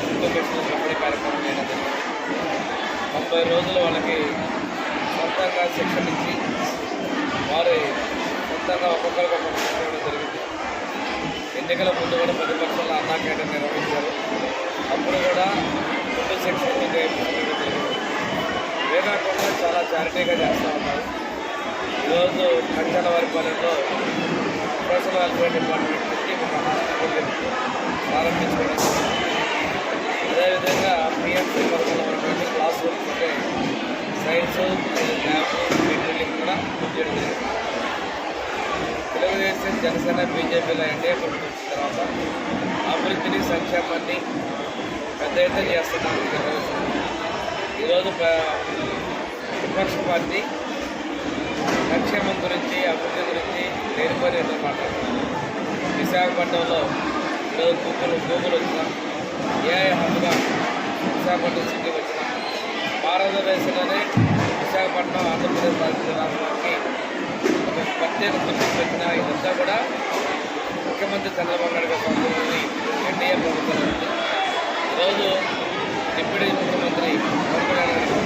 Notification పంపిణీ కార్యక్రమం చేయడం జరిగింది. 90 రోజులు వాళ్ళకి సొంతంగా శిక్షణ ఇచ్చి వారు సొంతంగా ఒక్కొక్కరికి ఒక్కొక్క ఇవ్వడం జరిగింది. ఎన్నికల ముందు కూడా ప్రతిపక్షాలు అన్నా క్యాంటీన్ నిర్వహించారు. అప్పుడు కూడా ఫుడ్ శిక్షణ ఇవ్వడం జరిగింది. ఇవే కాకుండా చాలా చారిటీగా చేస్తూ ఉన్నారు. ఈరోజు కంచనవారిపాలెంలో సోషల్ వెల్ఫేర్ డిపార్ట్మెంట్ నుంచి ఒక హాస్పిటల్ ప్రారంభించుకోవడం. అదేవిధంగా పిఎంసీ వర్గంలో ఉన్నటువంటి క్లాస్ రూమ్స్ అంటే సైన్స్, ల్యాబ్, మెటీరియల్ కూడా చేయడం జరిగింది. తెలుగుదేశం, జనసేన, బీజేపీలో ఎన్డీఏ ప్రభుత్వం వచ్చిన తర్వాత అభివృద్ధిని, సంక్షేమాన్ని పెద్ద ఎత్తున చేస్తున్నాం. ఈరోజు విపక్ష పార్టీ సంక్షేమం గురించి, అభివృద్ధి గురించి లేనిపోయి ఎన్నో మాట్లాడుతున్నారు. విశాఖపట్నంలో ఈరోజు గూగుల్ వచ్చిన ఏఐ హబ్గా విశాఖపట్నం సిటీ వచ్చిన భారతదేశంలోనే విశాఖపట్నం ఆంధ్రప్రదేశ్ రాష్ట్రానికి ఒక ప్రత్యేక గుర్తింపు వచ్చిన ఇదంతా కూడా ముఖ్యమంత్రి చంద్రబాబు నాయుడు గారి సంస్థలోని ఎన్డీఏ ప్రభుత్వం ఉంది. ఈరోజు డిప్యూటీ ముఖ్యమంత్రి పవన్ కళ్యాణ్ గారు,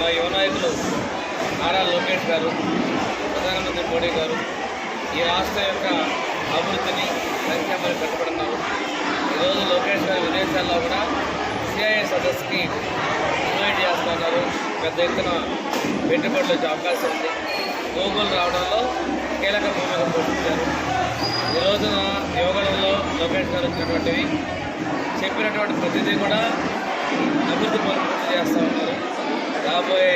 మా యువ నాయకులు నారా లోకేష్ గారు, ప్రధానమంత్రి మోడీ గారు ఈ రాష్ట్రం యొక్క అభివృద్ధిని, సంక్షేమాన్ని కట్టుబడుతున్నారు. ఈరోజు లోకేష్ గారు విదేశాల్లో కూడా సిఐఏ సదస్సుకి ఇన్వైట్ చేస్తున్నారు. పెద్ద ఎత్తున పెట్టుబడులు వచ్చే అవకాశం ఉంది. గూగుల్ రావడంలో కీలక భూమిక పోషించారు. ఈ రోజున యువగణంలో లోకేష్ గారు వచ్చినటువంటివి చెప్పినటువంటి ప్రతిదీ కూడా అభివృద్ధి పూర్తి చేస్తూ ఉన్నారు. రాబోయే